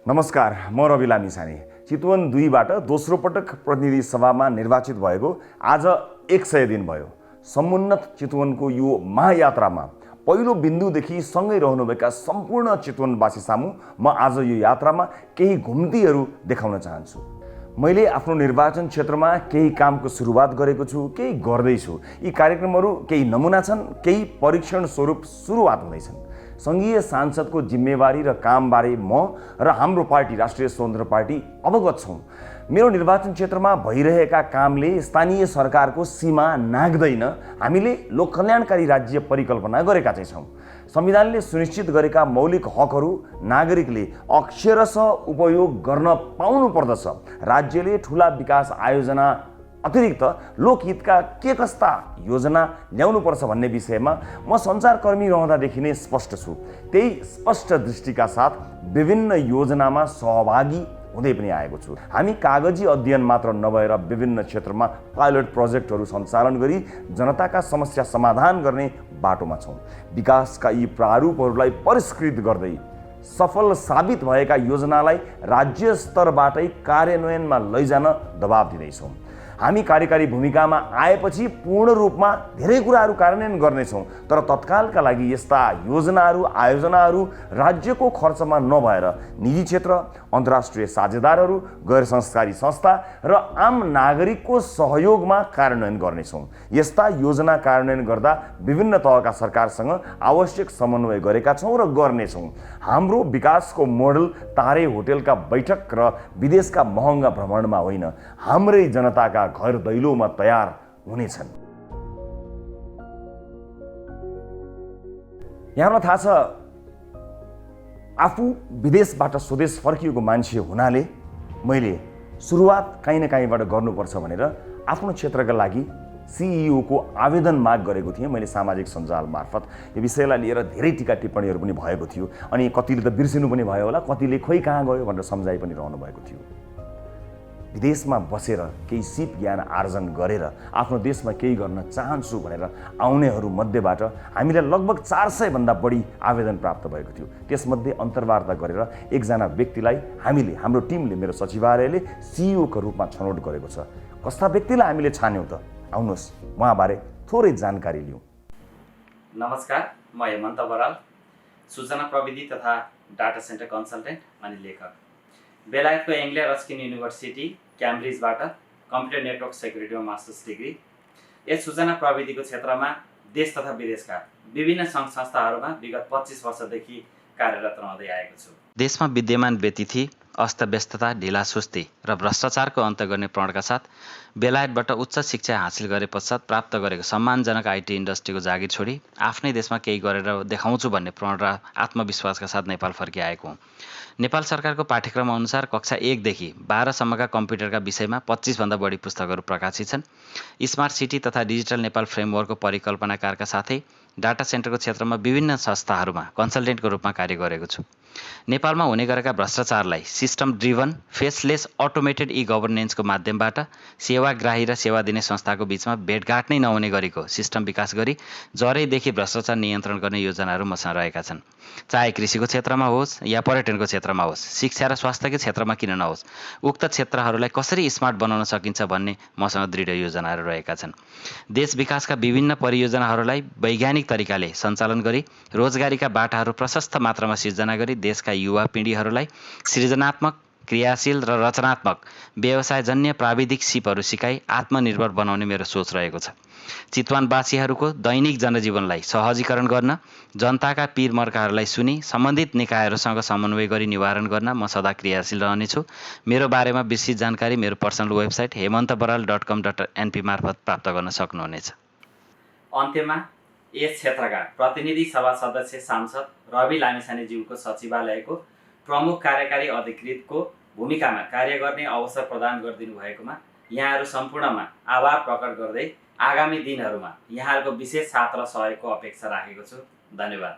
नमस्कार, म रवि लामिछाने। चितवन 2बाट दोस्रो पटक प्रतिनिधि सभामा निर्वाचित भएको आज 100 दिन भयो। समुन्नत चितवनको यो महायात्रामा पहिलो बिन्दुदेखि सँगै रहनुभएका सम्पूर्ण चितवनवासी सामु म आज यो यात्रामा केही घुम्तीहरू देखाउन चाहन्छु। मैले आफ्नो निर्वाचन क्षेत्रमा केही कामको सुरुवात गरेको छु, केही गर्दैछु। यी कार्यक्रमहरू केही नमुना छन्, केही परीक्षण स्वरूप सुरुवात हुँदैछन्। सङ्घीय सांसदको जिम्मेवारी र कामबारे म र हाम्रो पार्टी राष्ट्रिय स्वतन्त्र पार्टी अवगत छौँ। मेरो निर्वाचन क्षेत्रमा भइरहेका कामले स्थानीय सरकारको सीमा नाग्दैन। हामीले लोककल्याणकारी राज्य परिकल्पना गरेका चाहिँ छौँ। संविधानले सुनिश्चित गरेका मौलिक हकहरू नागरिकले अक्षरशः उपयोग गर्न पाउनु पर्दछ। राज्यले ठुला विकास आयोजना अतिरिक्त लोकहितका के कस्ता योजना ल्याउनुपर्छ भन्ने विषयमा म सञ्चारकर्मी रहँदादेखि नै स्पष्ट छु। त्यही स्पष्ट दृष्टिका साथ विभिन्न योजनामा सहभागी हुँदै पनि आएको छु। हामी कागजी अध्ययन मात्र नभएर विभिन्न क्षेत्रमा पाइलट प्रोजेक्टहरू सञ्चालन गरी जनताका समस्या समाधान गर्ने बाटोमा छौँ। विकासका यी प्रारूपहरूलाई परिष्कृत गर्दै सफल साबित भएका योजनालाई राज्य स्तरबाटै कार्यान्वयनमा लैजान दबाब दिँदैछौँ। हामी कार्यकारी भूमिकामा आएपछि पूर्ण रूपमा धेरै कुराहरू कार्यान्वयन गर्नेछौँ, तर तत्कालका लागि यस्ता योजनाहरू आयोजनाहरू राज्यको खर्चमा नभएर निजी क्षेत्र, अन्तर्राष्ट्रिय साझेदारहरू, गैर संस्कारी संस्था र आम नागरिकको सहयोगमा कार्यान्वयन गर्नेछौँ। यस्ता योजना कार्यान्वयन गर्दा विभिन्न तहका सरकारसँग आवश्यक समन्वय गरेका छौँ र गर्नेछौँ। हाम्रो विकासको मोडल तारे होटेलका बैठक र विदेशका महँगा भ्रमणमा होइन, हाम्रै जनताका घर दैलोमा तयार हुनेछन्। यहाँलाई थाहा छ, आफू विदेशबाट स्वदेश फर्किएको मान्छे हुनाले मैले सुरुवात काहीँ न काहीँबाट गर्नुपर्छ भनेर आफ्नो क्षेत्रका लागि CEO को आवेदन माग गरेको थिएँ। मैले सामाजिक सञ्जाल मार्फत यो विषयलाई लिएर धेरै टिका टिप्पणीहरू पनि भएको थियो। अनि कतिले त बिर्सिनु पनि भयो होला, कतिले खोइ कहाँ गयो भनेर सम्झाइ पनि रहनु भएको थियो। विदेशमा बसेर केही सिप ज्ञान आर्जन गरेर आफ्नो देशमा केही गर्न चाहन्छु भनेर आउनेहरू मध्येबाट हामीलाई लगभग 400 भन्दा बढी आवेदन प्राप्त भएको थियो। त्यसमध्ये अन्तर्वार्ता गरेर एकजना व्यक्तिलाई हामीले, हाम्रो टिमले, मेरो सचिवालयले CEO को रूपमा छनौट गरेको छ। कस्ता व्यक्तिलाई हामीले छान्यौँ त? आउनुहोस् उहाँबारे थोरै जानकारी लिउँ। नमस्कार, म हेमन्त बराल, सूचना प्रविधि तथा डाटा सेन्टर कन्सल्टेन्ट अनि लेखक। बेलायतको एङ्ग्लो रस्किन युनिभर्सिटी क्याम्ब्रिजबाट कम्प्युटर नेटवर्क सेक्युरिटीमा मास्टर्स डिग्री। यस सूचना प्रविधिको क्षेत्रमा देश तथा विदेशका विभिन्न सङ्घ संस्थाहरूमा विगत 25 वर्षदेखि कार्यरत रहँदै आएको छु। देशमा विद्यमान व्यतिथि, अस्तव्यस्तता, ढिलासुस्ती र भ्रष्टाचारको अन्त्य गर्ने प्रणका साथ बेलायतबाट उच्च शिक्षा हासिल गरे पश्चात प्राप्त गरेको सम्मानजनक IT इन्डस्ट्रीको जागिर छोडी आफ्नै देशमा केही गरेर देखाउँछु भन्ने प्रण र आत्मविश्वासका साथ नेपाल फर्किआएको हुँ। नेपाल सरकारको पाठ्यक्रम अनुसार कक्षा 1 देखि 12 सम्मका कम्प्युटरका विषयमा 25 भन्दा बढी पुस्तकहरू प्रकाशित छन्। स्मार्ट सिटी तथा डिजिटल नेपाल फ्रेमवर्कको परिकल्पनाकारका साथै डाटा सेन्टरको क्षेत्रमा विभिन्न संस्थाहरूमा कन्सल्टेन्टको रूपमा कार्य गरेको छु। नेपालमा हुने गरेका भ्रष्टाचारलाई सिस्टम ड्रिभन फेसलेस अटोमेटेड गभर्नेन्सको माध्यमबाट सेवाग्राही र सेवा दिने संस्थाको बीचमा भेटघाट नै नहुने गरेको सिस्टम विकास गरी जरैदेखि भ्रष्टाचार नियन्त्रण गर्ने योजनाहरू मसँग रहेका छन्। चाहे कृषिको क्षेत्रमा होस् या पर्यटनको क्षेत्रमा होस्, शिक्षा र स्वास्थ्यको क्षेत्रमा किन नहोस्, उक्त क्षेत्रहरूलाई कसरी स्मार्ट बनाउन सकिन्छ भन्ने मसँग दृढ योजनाहरू रहेका छन्। देश विकासका विभिन्न परियोजनाहरूलाई वैज्ञानिक तरिकाले सञ्चालन गरी रोजगारीका बाटाहरू प्रशस्त मात्रामा सिर्जना गरी देशका युवा पिँढीहरूलाई सृजनात्मक, क्रियाशील र रचनात्मक व्यवसायजन्य प्राविधिक सिपहरू सिकाई आत्मनिर्भर बनाउने मेरो सोच रहेको छ। चितवनवासीहरूको दैनिक जनजीवनलाई सहजीकरण गर्न, जनताका पीरमर्काहरूलाई सुनी सम्बन्धित निकायहरूसँग समन्वय गरी निवारण गर्न म सदा क्रियाशील रहनेछु। मेरो बारेमा विस्तृत जानकारी मेरो पर्सनल वेबसाइट hemantabaral.com.np मार्फत प्राप्त गर्न सक्नुहुनेछ। अन्त्यमा यस क्षेत्रका प्रतिनिधि सभा सदस्य सांसद रवि लामिछानेज्यूको सचिवालयको प्रमुख कार्यकारी अधिकृतको भूमिकामा कार्य गर्ने अवसर प्रदान गरिदिनु भएकोमा यहाँहरू सम्पूर्णमा आभार प्रकट गर्दै आगामी दिनहरूमा यहाँहरूको विशेष साथ र सहयोगको अपेक्षा राखेको छु। धन्यवाद।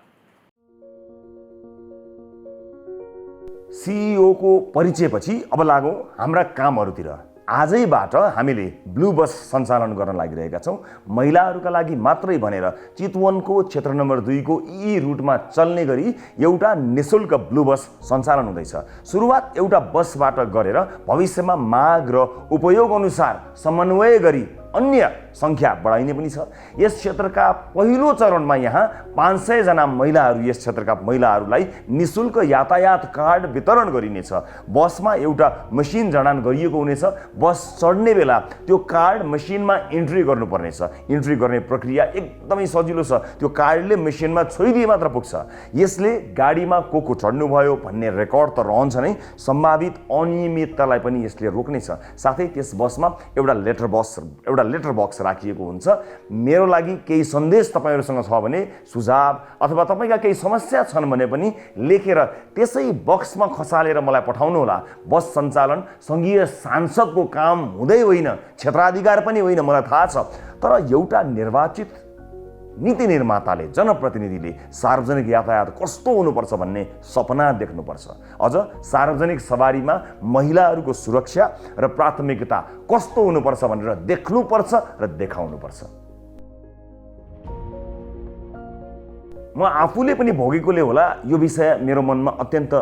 CEO को परिचयपछि अब लागौँ हाम्रा कामहरूतिर। आजैबाट हामीले ब्लू बस सञ्चालन गर्न लागिरहेका छौँ। महिलाहरूका लागि मात्रै भनेर चितवनको क्षेत्र नम्बर 2 को यी रुटमा चल्ने गरी एउटा निःशुल्क ब्लू बस सञ्चालन हुँदैछ। सुरुवात एउटा बसबाट गरेर भविष्यमा माग र उपयोग अनुसार समन्वय गरी अन्य सङ्ख्या बढाइने पनि छ। यस क्षेत्रका पहिलो चरणमा यहाँ 500 जना महिलाहरू, यस क्षेत्रका महिलाहरूलाई निःशुल्क यातायात कार्ड वितरण गरिनेछ। बसमा एउटा मसिन जडान गरिएको हुनेछ। बस चढ्ने बेला त्यो कार्ड मसिनमा इन्ट्री गर्नुपर्नेछ। इन्ट्री गर्ने प्रक्रिया एकदमै सजिलो छ। त्यो कार्डले मसिनमा छोइदिए मात्र पुग्छ। यसले गाडीमा को चढ्नुभयो भन्ने रेकर्ड त रहन्छ नै, सम्भावित अनियमिततालाई पनि यसले रोक्नेछ। साथै त्यस बसमा एउटा लेटर बक्स राखिएको हुन्छ। मेरो लागि केही सन्देश तपाईहरुसँग छ भने, सुझाव अथवा तपाईका केही समस्या छन् भने पनि लेखेर त्यसै बक्समा खसालेर मलाई पठाउनुहोला। बस सञ्चालन संघीय सांसदको काम हुँदै होइन, क्षेत्राधिकार पनि होइन, मलाई थाहा छ। तर एउटा निर्वाचित नीति निर्माताले, जनप्रतिनिधिले सार्वजनिक यातायात कस्तो हुनुपर्छ भन्ने सपना देख्नुपर्छ। अझ सार्वजनिक सवारीमा महिलाहरूको सुरक्षा र प्राथमिकता कस्तो हुनुपर्छ भनेर देख्नुपर्छ र देखाउनुपर्छ। म आफूले पनि भोगेकोले होला यो विषय मेरो मनमा अत्यन्त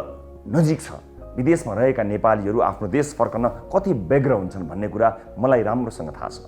नजिक छ। विदेशमा रहेका नेपालीहरू आफ्नो देश फर्कन कति व्यग्र हुन्छन् भन्ने कुरा मलाई राम्रोसँग थाहा छ।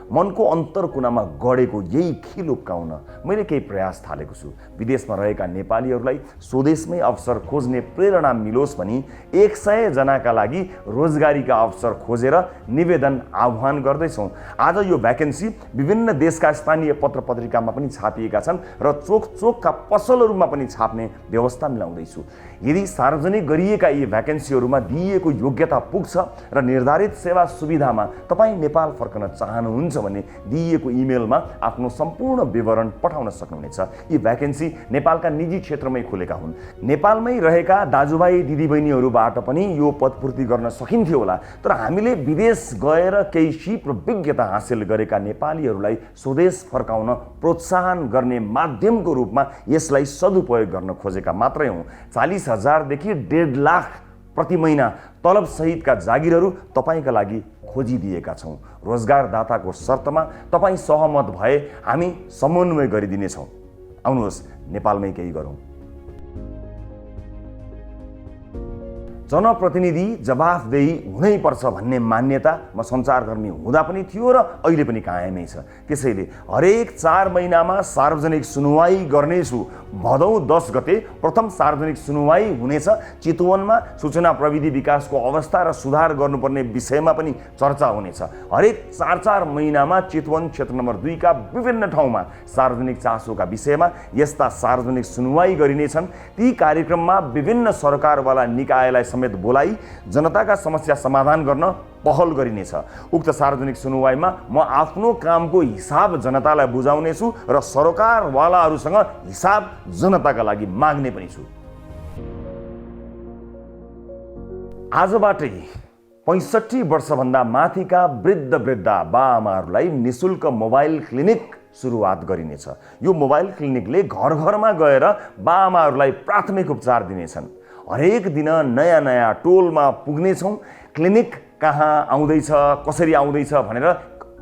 मनको अन्तर कुनामा गडेको यही खिल उक्काउन मैले केही प्रयास थालेको छु। विदेशमा रहेका नेपालीहरूलाई स्वदेशमै अवसर खोज्ने प्रेरणा मिलोस् भनी 100 जनाका लागि रोजगारीका अवसर खोजेर निवेदन आह्वान गर्दैछौँ। आज यो भ्याकेन्सी विभिन्न देशका स्थानीय पत्र पत्रिकामा पनि छापिएका छन् र चोकका पसलहरूमा पनि छाप्ने व्यवस्था मिलाउँदैछु। यदि सार्वजनिक गरिएका यी भ्याकेन्सीहरूमा दिइएको योग्यता पुग्छ र निर्धारित सेवा सुविधामा तपाईँ नेपाल फर्कन चाहनुहुन्छ भने दिइएको इमेलमा आफ्नो सम्पूर्ण विवरण पठाउन सक्नुहुनेछ। यी भ्याकेन्सी नेपालका निजी क्षेत्रमै खुलेका हुन्। नेपालमै रहेका दाजुभाइ दिदीबहिनीहरूबाट पनि यो पदपूर्ति गर्न सकिन्थ्यो होला। तर हामीले विदेश गएर केही सिप र विज्ञता हासिल गरेका नेपालीहरूलाई स्वदेश फर्काउन प्रोत्साहन गर्ने माध्यमको रूपमा यसलाई सदुपयोग गर्न खोजेका मात्रै हौँ। 40,000 देखि 1.5 लाख प्रति महिना तलब सहितका जागिरहरू तपाईँका लागि खोजिदिएका छौँ। रोजगारदाताको शर्तमा तपाईँ सहमत भए हामी समन्वय गरिदिनेछौँ। आउनुहोस् नेपालमै केही गरौँ। जनप्रतिनिधि जवाफदेही हुनैपर्छ भन्ने मान्यता म सञ्चारकर्मी हुँदा पनि थियो र अहिले पनि कायमै छ। त्यसैले हरेक 4 महिनामा सार्वजनिक सुनुवाई गर्नेछु। भदौ 10 गते प्रथम सार्वजनिक सुनुवाई हुनेछ। चितवनमा सूचना प्रविधि विकासको अवस्था र सुधार गर्नुपर्ने विषयमा पनि चर्चा हुनेछ। हरेक 4 महिनामा चितवन क्षेत्र नम्बर 2 का विभिन्न ठाउँमा सार्वजनिक चासोका विषयमा यस्ता सार्वजनिक सुनुवाई गरिनेछन्। ती कार्यक्रममा विभिन्न सरकारवाला निकायलाई समेत बोलाई जनताका समस्या समाधान गर्न पहल गरिनेछ। उक्त सार्वजनिक सुनुवाईमा म आफ्नो कामको हिसाब जनतालाई बुझाउनेछु र सरकारवालाहरूसँग हिसाब जनताका लागि माग्ने पनि छु। आजबाटै 65 वर्षभन्दा माथिका वृद्धा बाआमाहरूलाई निःशुल्क मोबाइल क्लिनिक सुरुवात गरिनेछ। यो मोबाइल क्लिनिकले घर घरमा गएर बाआमाहरूलाई प्राथमिक उपचार दिनेछन्। हरेक दिन नयाँ टोलमा पुग्नेछौँ। क्लिनिक कहाँ आउँदैछ, कसरी आउँदैछ भनेर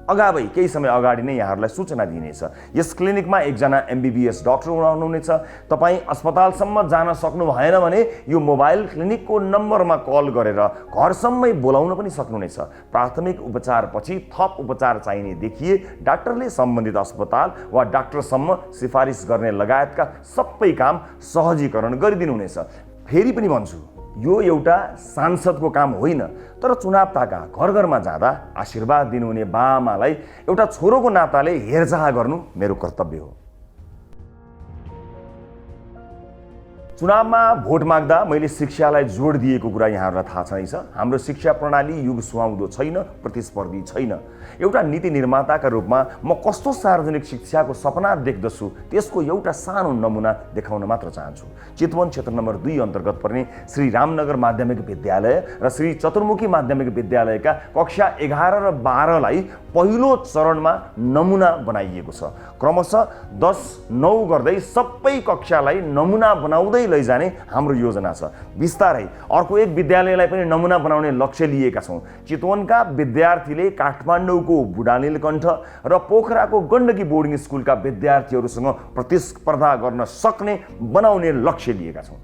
अगावै केही समय अगाडि नै यहाँहरूलाई सूचना दिइनेछ। यस क्लिनिकमा एकजना MBBS डाक्टर हुनुहुनेछ। तपाईँ अस्पतालसम्म जान सक्नु भएन भने यो मोबाइल क्लिनिकको नम्बरमा कल गरेर घरसम्मै बोलाउन पनि सक्नुहुनेछ। प्राथमिक उपचारपछि थप उपचार चाहिने देखिए डाक्टरले सम्बन्धित अस्पताल वा डाक्टरसम्म सिफारिस गर्ने लगायतका सबै काम सहजीकरण गरिदिनुहुनेछ। फेरि पनि भन्छु, यो एउटा सांसदको काम होइन, तर चुनाव ताका घर घरमा जाँदा आशीर्वाद दिनुहुने बाआमालाई एउटा छोरोको नाताले हेरचाह गर्नु मेरो कर्तव्य हो। चुनावमा भोट माग्दा मैले शिक्षालाई जोड दिएको कुरा यहाँहरूलाई थाहा छैछ। हाम्रो शिक्षा प्रणाली युग सुहाउँदो छैन, प्रतिस्पर्धी छैन। एउटा नीति निर्माताका रूपमा म कस्तो सार्वजनिक शिक्षाको सपना देख्दछु त्यसको एउटा सानो नमुना देखाउन मात्र चाहन्छु। चितवन क्षेत्र नम्बर 2 अन्तर्गत पर्ने श्री रामनगर माध्यमिक विद्यालय र श्री चतुर्मुखी माध्यमिक विद्यालयका कक्षा 11 र 12 लाई पहिलो चरणमा नमुना बनाइएको छ। क्रमशः 10-9 गर्दै सबै कक्षालाई नमुना बनाउँदै लैजाने हाम्रो योजना छ। बिस्तारै अर्को एक विद्यालयलाई पनि नमुना बनाउने लक्ष्य लिएका छौँ। चितवनका विद्यार्थीले काठमाडौँको बुढा नीलकण्ठ र पोखराको गण्डकी बोर्डिङ स्कुलका विद्यार्थीहरूसँग प्रतिस्पर्धा गर्न सक्ने बनाउने लक्ष्य लिएका छौँ।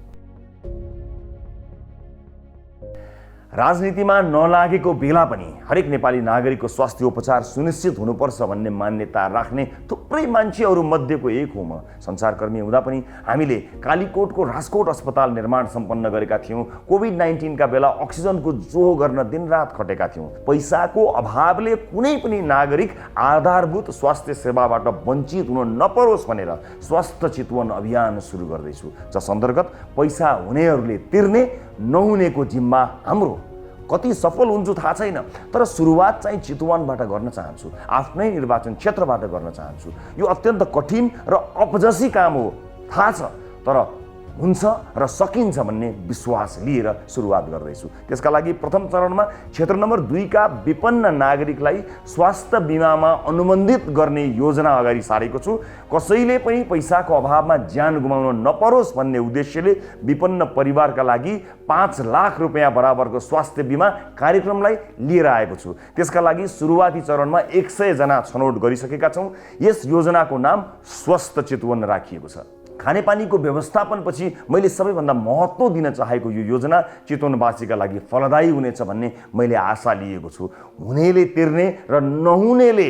राजनीतिमा नलागेको बेला पनि हरेक नेपाली नागरिकको स्वास्थ्य उपचार सुनिश्चित हुनुपर्छ भन्ने मान्यता राख्ने थुप्रै मान्छेहरू मध्येको एक हुँ म। सञ्चारकर्मी हुँदा पनि हामीले कालीकोटको राजकोट अस्पताल निर्माण सम्पन्न गरेका थियौँ। कोभिड-19 का बेला अक्सिजनको जोहो गर्न दिनरात खटेका थियौँ। पैसाको अभावले कुनै पनि नागरिक आधारभूत स्वास्थ्य सेवाबाट वञ्चित हुन नपरोस् भनेर स्वस्थ चितवन अभियान सुरु गर्दैछु, जस अन्तर्गत पैसा हुनेहरूले तिर्ने, नहुनेको जिम्मा हाम्रो। कति सफल हुन्छु थाहा छैन, तर सुरुवात चाहिँ चितवनबाट गर्न चाहन्छु, आफ्नै निर्वाचन क्षेत्रबाट गर्न चाहन्छु। यो अत्यन्त कठिन र अपजसी काम हो थाहा छ, तर हुन्छ र सकिन्छ भन्ने विश्वास लिएर सुरुवात गर्दैछु। त्यसका लागि प्रथम चरणमा क्षेत्र नम्बर 2 का विपन्न नागरिकलाई स्वास्थ्य बिमामा अनुबन्धित गर्ने योजना अगाडि सारेको छु। कसैले पनि पैसाको अभावमा ज्यान गुमाउन नपरोस् भन्ने उद्देश्यले विपन्न परिवारका लागि 5 लाख रुपियाँ बराबरको स्वास्थ्य बिमा कार्यक्रमलाई लिएर आएको छु। त्यसका लागि सुरुवाती चरणमा 100 जना छनौट गरिसकेका छौँ। यस योजनाको नाम स्वस्थ चितवन राखिएको छ। खानेपानीको व्यवस्थापनपछि मैले सबैभन्दा महत्त्व दिन चाहेको यो योजना चितवनवासीका लागि फलदायी हुनेछ भन्ने मैले आशा लिएको छु। हुनेले तिर्ने र नहुनेले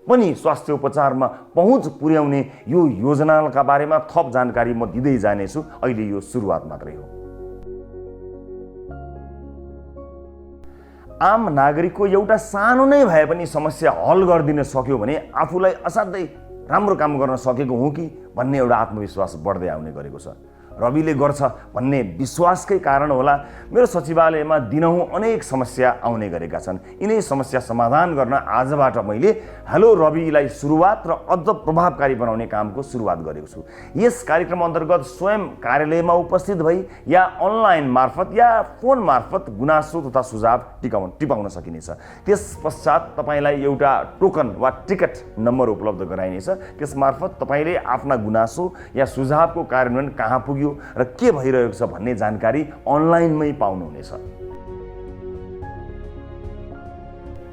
पनि स्वास्थ्य उपचारमा पहुँच पुर्याउने यो योजनाका बारेमा थप जानकारी म दिँदै जानेछु। अहिले यो सुरुवात मात्रै हो। आम नागरिकको एउटा सानो नै भए पनि समस्या हल गरिदिन सक्यो भने आफूलाई असाध्यै राम्रो काम गर्न सकेको हुँ कि भन्ने एउटा आत्मविश्वास बढ्दै आउने गरेको छ। रविले गर्छ भन्ने विश्वासकै कारण होला मेरो सचिवालयमा दिनहुँ अनेक समस्या आउने गरेका छन्। यिनै समस्या समाधान गर्न आजबाट मैले हेलो रविलाई सुरुवात र अझ प्रभावकारी बनाउने कामको सुरुवात गरेको छु। यस कार्यक्रम अन्तर्गत स्वयं कार्यालयमा उपस्थित भई या अनलाइन मार्फत या फोन मार्फत गुनासो तथा सुझाव टिपाउन सकिनेछ। त्यस पश्चात तपाईँलाई एउटा टोकन वा टिकट नम्बर उपलब्ध गराइनेछ। त्यस मार्फत तपाईँले आफ्ना गुनासो या सुझावको कार्यान्वयन कहाँ पुग्यो र के भइरहेको छ भन्ने जानकारी अनलाइनमै पाउनुहुनेछ।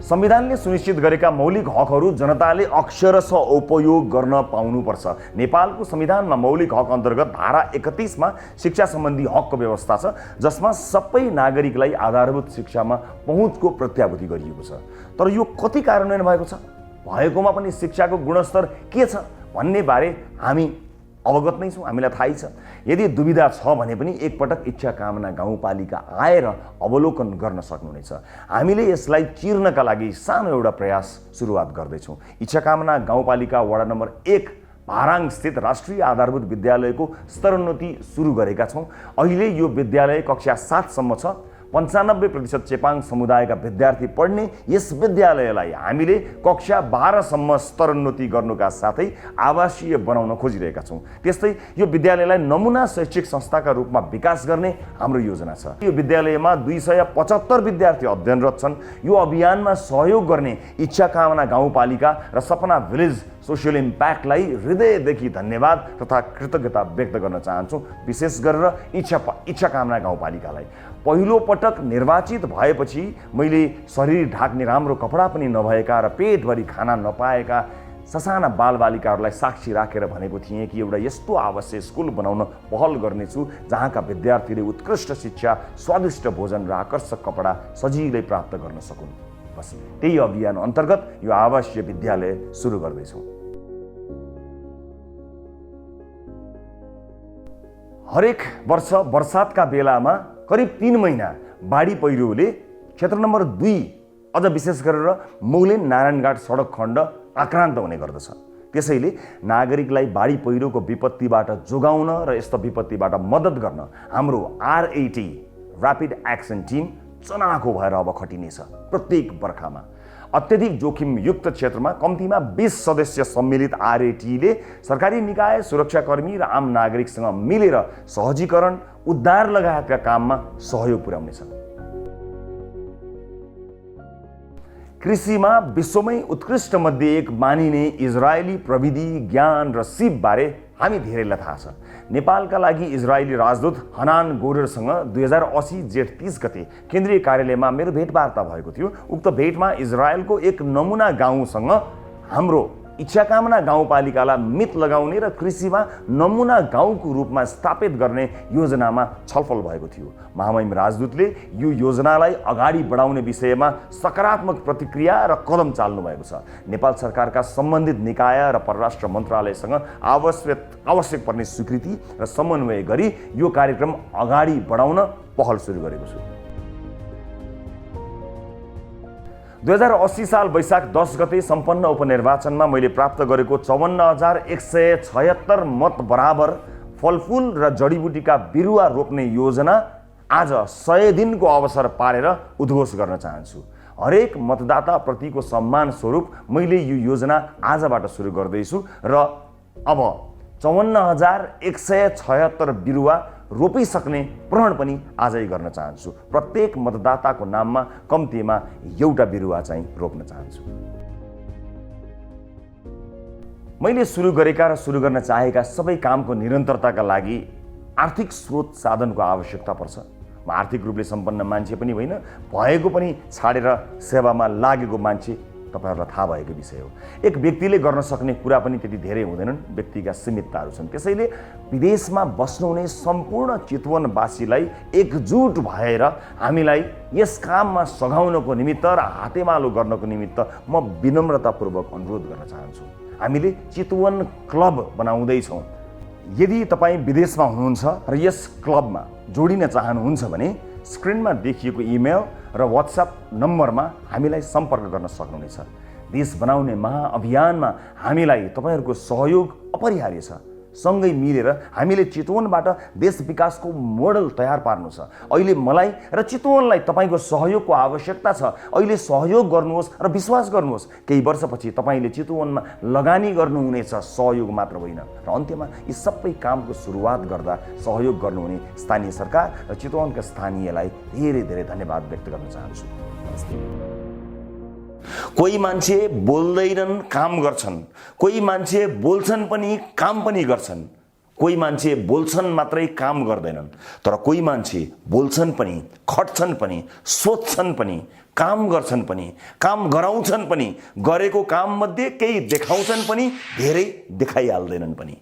संविधानले सुनिश्चित गरेका मौलिक हकहरू जनताले अक्षरशः उपयोग गर्न पाउनुपर्छ। नेपालको संविधानमा मौलिक हक अन्तर्गत धारा 31 मा शिक्षा सम्बन्धी हकको व्यवस्था छ, जसमा सबै नागरिकलाई आधारभूत शिक्षामा पहुँचको प्रत्याभूति गरिएको छ। तर यो कति कार्यान्वयन भएको छ, भएकोमा पनि शिक्षाको गुणस्तर के छ भन्ने बारे हामी अवगत नै छौँ, हामीलाई थाहै छ। यदि दुविधा छ भने पनि एकपटक इच्छा कामना गाउँपालिका आएर अवलोकन गर्न सक्नुहुनेछ। हामीले यसलाई चिर्नका लागि सानो एउटा प्रयास सुरुवात गर्दैछौँ। इच्छा कामना गाउँपालिका वडा नम्बर 1 भाराङ स्थित राष्ट्रिय आधारभूत विद्यालयको स्तरोन्नति सुरु गरेका छौँ। अहिले यो विद्यालय कक्षा 7 सम्म छ। 95% चेपाङ समुदायका विद्यार्थी पढ्ने यस विद्यालयलाई हामीले कक्षा 12 सम्म स्तरोन्नति गर्नुका साथै आवासीय बनाउन खोजिरहेका छौँ। त्यस्तै यो विद्यालयलाई नमुना शैक्षिक संस्थाका रूपमा विकास गर्ने हाम्रो योजना छ। यो विद्यालयमा 275 विद्यार्थी अध्ययनरत छन्। यो अभियानमा सहयोग गर्ने इच्छा कामना गाउँपालिका र सपना भिलेज सोसियल इम्प्याक्टलाई हृदयदेखि धन्यवाद तथा कृतज्ञता व्यक्त गर्न चाहन्छु। विशेष गरेर इच्छा कामना गाउँपालिकालाई पहिलो पटक निर्वाचित भएपछि मैले शरीर ढाक्ने राम्रो कपडा पनि नभएका र पेटभरि खाना नपाएका ससाना बालबालिकाहरूलाई साक्षी राखेर भनेको थिएँ कि एउटा यस्तो आवासीय स्कुल बनाउन पहल गर्नेछु जहाँका विद्यार्थीले उत्कृष्ट शिक्षा, स्वादिष्ट भोजन र आकर्षक कपडा सजिलै प्राप्त गर्न सकुन्। बस त्यही अभियान अन्तर्गत यो आवासीय विद्यालय सुरु गर्दैछौँ। हरेक वर्ष बर्सातका बेलामा करिब 3 महिना बाढी पहिरोले क्षेत्र नम्बर 2 अझ विशेष गरेर मौलिन नारायणघाट सडक खण्ड आक्रान्त हुने गर्दछ। त्यसैले नागरिकलाई बाढी पहिरोको विपत्तिबाट जोगाउन र यस्तो विपत्तिबाट मद्दत गर्न हाम्रो RAT ऱ्यापिड एक्सन टिम चनाखो भएर अब खटिनेछ। प्रत्येक बर्खामा अत्यधिक जोखिमयुक्त क्षेत्रमा कम्तीमा 20 सदस्य सम्मिलित RATले सरकारी निकाय, सुरक्षाकर्मी र आम नागरिकसँग मिलेर सहजीकरण, उद्धार लगायतका काममा सहयोग पुर्याउनेछ। कृषिमा विश्वमै उत्कृष्ट मध्ये एक मानिने इजरायली प्रविधि, ज्ञान र सिपबारे हामी धेरैलाई थाहा छ। नेपालका लागि इजरायली राजदूत हनान गोरेरसँग 2080 जेठ 30 गते केन्द्रीय कार्यालयमा मेरो भेटवार्ता भएको थियो। उक्त भेटमा इजरायलको एक नमुना गाउँसँग हाम्रो इच्छाकामना गाउँपालिकालाई मित लगाउने र कृषिमा नमुना गाउँको रूपमा स्थापित गर्ने योजनामा छलफल भएको थियो। महामहिम राजदूतले यो योजनालाई अगाडि बढाउने विषयमा सकारात्मक प्रतिक्रिया र कदम चाल्नु भएको छ। नेपाल सरकारका सम्बन्धित निकाय र परराष्ट्र मन्त्रालयसँग आवश्यक पर्ने स्वीकृति र समन्वय गरी यो कार्यक्रम अगाडि बढाउन पहल सुरु गरेको छु। 2080 साल वैशाख 10 गते सम्पन्न उपनिर्वाचनमा मैले प्राप्त गरेको 54,176 मत बराबर फलफूल र जडीबुटीका बिरुवा रोप्ने योजना आज 100 दिनको अवसर पारेर उद्घोष गर्न चाहन्छु। हरेक मतदाता प्रतिको सम्मान स्वरूप मैले यो योजना आजबाट सुरु गर्दैछु र अब 54,176 बिरुवा रोपिसक्ने प्रण पनि आजै गर्न चाहन्छु। प्रत्येक मतदाताको नाममा कम्तीमा एउटा बिरुवा चाहिँ रोप्न चाहन्छु। मैले सुरु गरेका र सुरु गर्न चाहेका सबै कामको निरन्तरताका लागि आर्थिक स्रोत साधनको आवश्यकता पर्छ। म आर्थिक रूपले सम्पन्न मान्छे पनि होइन, भएको पनि छाडेर सेवामा लागेको मान्छे तपाईहरुलाई थाहा भएको विषय हो। एक व्यक्तिले गर्न सक्ने कुरा पनि त्यति धेरै हुँदैनन्, व्यक्तिका सीमितताहरू छन्। त्यसैले विदेशमा बस्नुहुने सम्पूर्ण चितवनवासीलाई एकजुट भएर हामीलाई यस काममा सघाउनको निमित्त र हातेमालो गर्नको निमित्त म विनम्रतापूर्वक अनुरोध गर्न चाहन्छु। हामीले चितवन क्लब बनाउँदैछौँ। यदि तपाईँ विदेशमा हुनुहुन्छ र यस क्लबमा जोडिन चाहनुहुन्छ भने स्क्रिनमा देखिएको इमेल र व्हाट्सएप नम्बरमा हामीलाई सम्पर्क गर्न सक्नुहुनेछ। देश बनाउने महाअभियानमा हामीलाई तपाईहरुको सहयोग अपरिहार्य छ। सँगै मिलेर हामीले चितवनबाट देश विकासको मोडल तयार पार्नु छ। अहिले मलाई र चितवनलाई तपाईको सहयोगको आवश्यकता छ। अहिले सहयोग गर्नुहोस् र विश्वास गर्नुहोस्, केही वर्षपछि तपाईले चितवनमा लगानी गर्नुहुनेछ, सहयोग मात्र होइन। र अन्त्यमा यी सबै कामको सुरुवात गर्दा सहयोग गर्नुहुने स्थानीय सरकार र चितवनका स्थानीयलाई धेरै धेरै धन्यवाद व्यक्त गर्न चाहन्छु। नमस्ते। कोही मान्छे बोल्दैनन्, काम गर्छन्। कोही मान्छे बोल्छन् पनि काम पनि गर्छन्। कोही मान्छे बोल्छन् मात्रै काम गर्दैनन्। तर कोही मान्छे बोल्छन् पनि, खट्छन् पनि, सोध्छन् पनि, काम गर्छन् पनि, काम गराउँछन् पनि, गरेको काम मध्ये केही देखाउँछन् पनि, धेरै देखाइहाल्दैनन् पनि।